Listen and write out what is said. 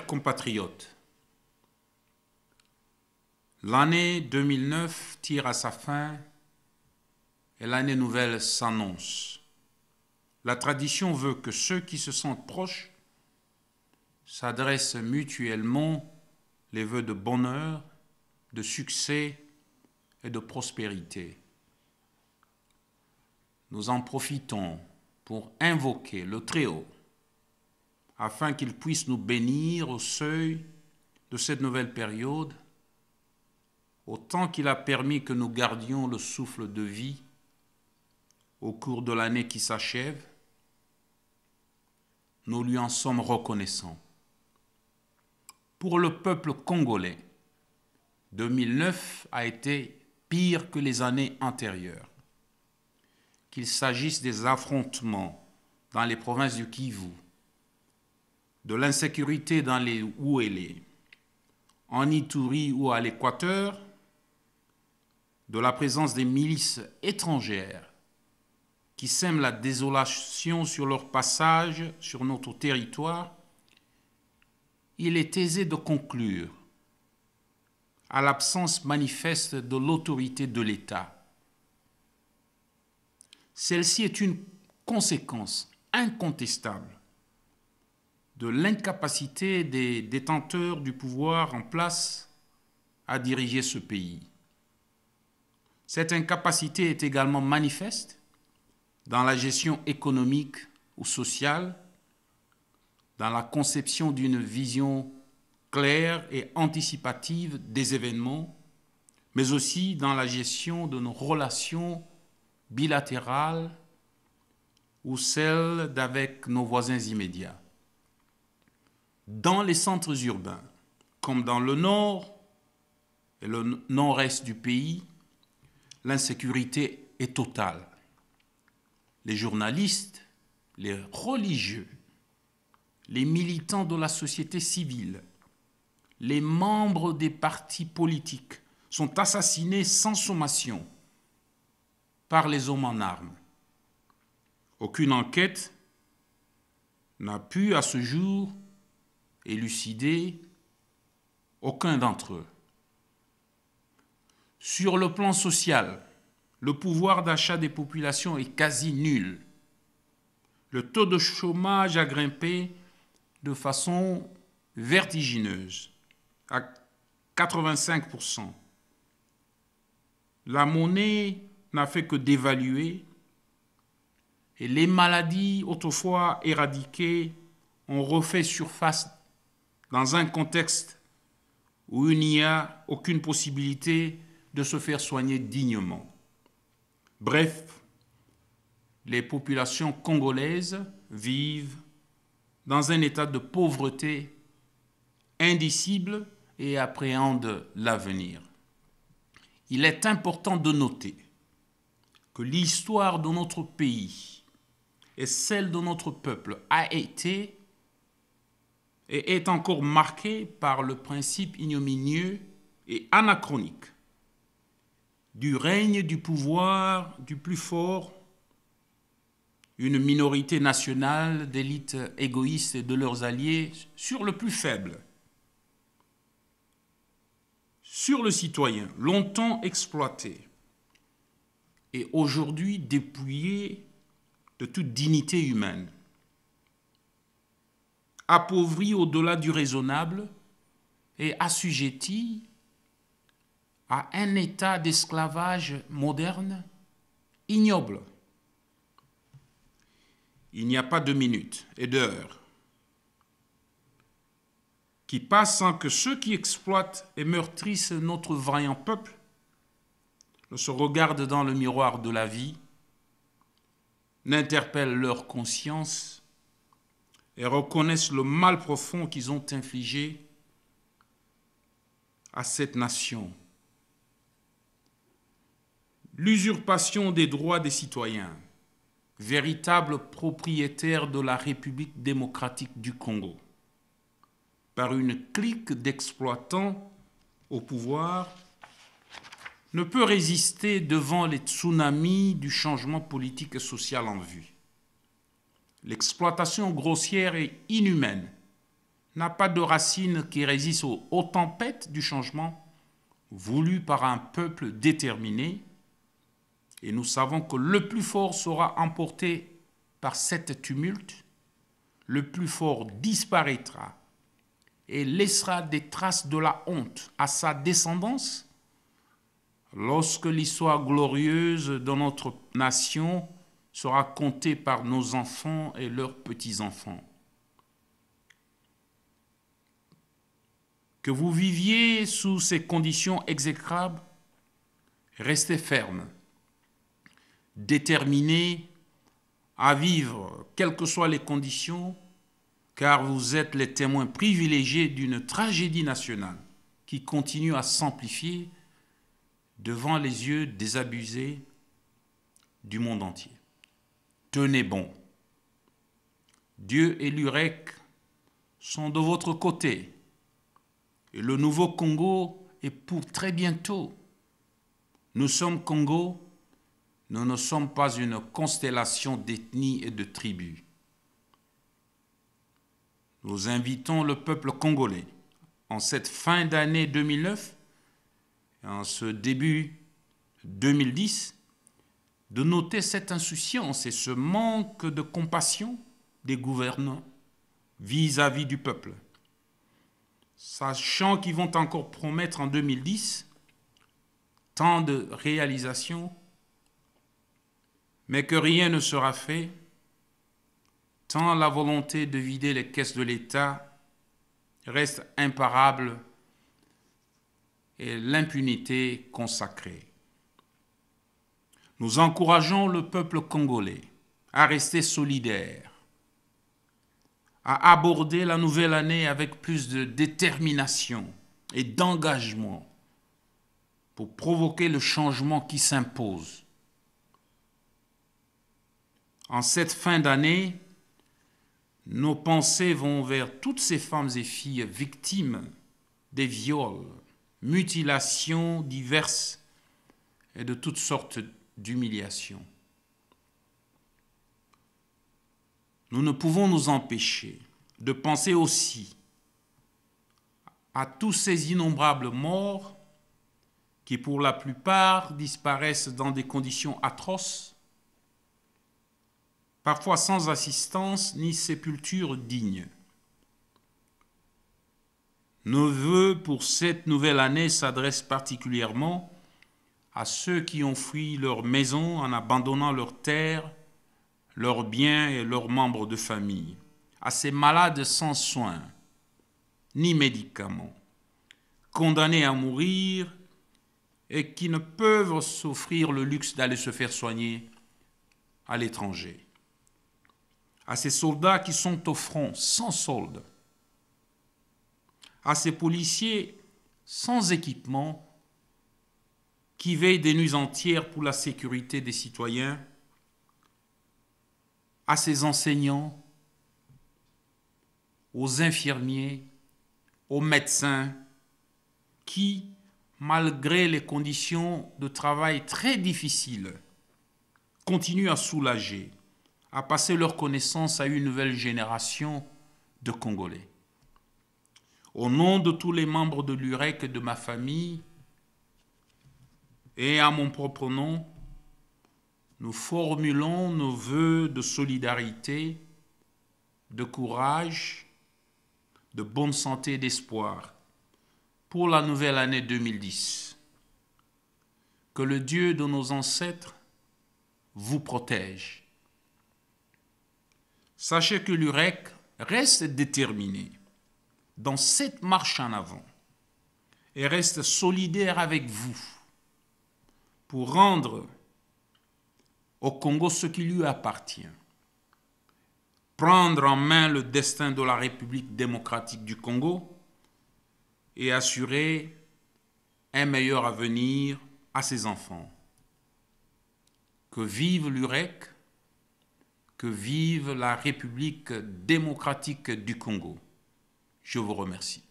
Chers compatriotes, l'année 2009 tire à sa fin et l'année nouvelle s'annonce. La tradition veut que ceux qui se sentent proches s'adressent mutuellement les vœux de bonheur, de succès et de prospérité. Nous en profitons pour invoquer le Très-Haut afin qu'il puisse nous bénir au seuil de cette nouvelle période, autant qu'il a permis que nous gardions le souffle de vie au cours de l'année qui s'achève. Nous lui en sommes reconnaissants. Pour le peuple congolais, 2009 a été pire que les années antérieures. Qu'il s'agisse des affrontements dans les provinces du Kivu, de l'insécurité dans les Ouélé, en Ituri ou à l'Équateur, de la présence des milices étrangères qui sèment la désolation sur leur passage sur notre territoire, il est aisé de conclure à l'absence manifeste de l'autorité de l'État. Celle-ci est une conséquence incontestable de l'incapacité des détenteurs du pouvoir en place à diriger ce pays. Cette incapacité est également manifeste dans la gestion économique ou sociale, dans la conception d'une vision claire et anticipative des événements, mais aussi dans la gestion de nos relations bilatérales ou celles d'avec nos voisins immédiats. Dans les centres urbains, comme dans le nord et le nord-est du pays, l'insécurité est totale. Les journalistes, les religieux, les militants de la société civile, les membres des partis politiques sont assassinés sans sommation par les hommes en armes. Aucune enquête n'a pu à ce jour élucider aucun d'entre eux. Sur le plan social, le pouvoir d'achat des populations est quasi nul. Le taux de chômage a grimpé de façon vertigineuse à 85%. La monnaie n'a fait que dévaluer et les maladies autrefois éradiquées ont refait surface dans un contexte où il n'y a aucune possibilité de se faire soigner dignement. Bref, les populations congolaises vivent dans un état de pauvreté indicible et appréhendent l'avenir. Il est important de noter que l'histoire de notre pays et celle de notre peuple a été et est encore marquée par le principe ignominieux et anachronique du règne du pouvoir du plus fort, une minorité nationale d'élites égoïstes et de leurs alliés sur le plus faible. Sur le citoyen, longtemps exploité et aujourd'hui dépouillé de toute dignité humaine, appauvri au-delà du raisonnable et assujetti à un état d'esclavage moderne ignoble. Il n'y a pas de minutes et d'heures qui passent sans que ceux qui exploitent et meurtrissent notre vaillant peuple ne se regardent dans le miroir de la vie, n'interpellent leur conscience et reconnaissent le mal profond qu'ils ont infligé à cette nation. L'usurpation des droits des citoyens, véritable propriétaire de la République démocratique du Congo, par une clique d'exploitants au pouvoir, ne peut résister devant les tsunamis du changement politique et social en vue. L'exploitation grossière et inhumaine n'a pas de racines qui résistent aux tempêtes du changement voulu par un peuple déterminé. Et nous savons que le plus fort sera emporté par cette tumulte, le plus fort disparaîtra et laissera des traces de la honte à sa descendance lorsque l'histoire glorieuse de notre nation sera contée par nos enfants et leurs petits-enfants. Que vous viviez sous ces conditions exécrables, restez ferme, déterminé à vivre, quelles que soient les conditions, car vous êtes les témoins privilégiés d'une tragédie nationale qui continue à s'amplifier devant les yeux désabusés du monde entier. Tenez bon. Dieu et l'UREC sont de votre côté. Et le nouveau Congo est pour très bientôt. Nous sommes Congo. Nous ne sommes pas une constellation d'ethnies et de tribus. Nous invitons le peuple congolais, en cette fin d'année 2009, et en ce début 2010, de noter cette insouciance et ce manque de compassion des gouvernants vis-à-vis du peuple, sachant qu'ils vont encore promettre en 2010 tant de réalisations, mais que rien ne sera fait, tant la volonté de vider les caisses de l'État reste imparable et l'impunité consacrée. Nous encourageons le peuple congolais à rester solidaire, à aborder la nouvelle année avec plus de détermination et d'engagement pour provoquer le changement qui s'impose. En cette fin d'année, nos pensées vont vers toutes ces femmes et filles victimes des viols, mutilations diverses et de toutes sortes d'humiliations. Nous ne pouvons nous empêcher de penser aussi à tous ces innombrables morts qui, pour la plupart, disparaissent dans des conditions atroces, parfois sans assistance ni sépulture digne. Nos vœux pour cette nouvelle année s'adressent particulièrement à ceux qui ont fui leur maison en abandonnant leurs terres, leurs biens et leurs membres de famille, à ces malades sans soins ni médicaments, condamnés à mourir et qui ne peuvent s'offrir le luxe d'aller se faire soigner à l'étranger, à ces soldats qui sont au front sans solde, à ces policiers sans équipement qui veillent des nuits entières pour la sécurité des citoyens, à ces enseignants, aux infirmiers, aux médecins qui, malgré les conditions de travail très difficiles, continuent à soulager, à passer leur connaissance à une nouvelle génération de Congolais. Au nom de tous les membres de l'UREC et de ma famille, et à mon propre nom, nous formulons nos vœux de solidarité, de courage, de bonne santé et d'espoir pour la nouvelle année 2010. Que le Dieu de nos ancêtres vous protège. Sachez que l'UREC reste déterminé dans cette marche en avant et reste solidaire avec vous pour rendre au Congo ce qui lui appartient. Prendre en main le destin de la République démocratique du Congo et assurer un meilleur avenir à ses enfants. Que vive l'UREC, que vive la République démocratique du Congo. Je vous remercie.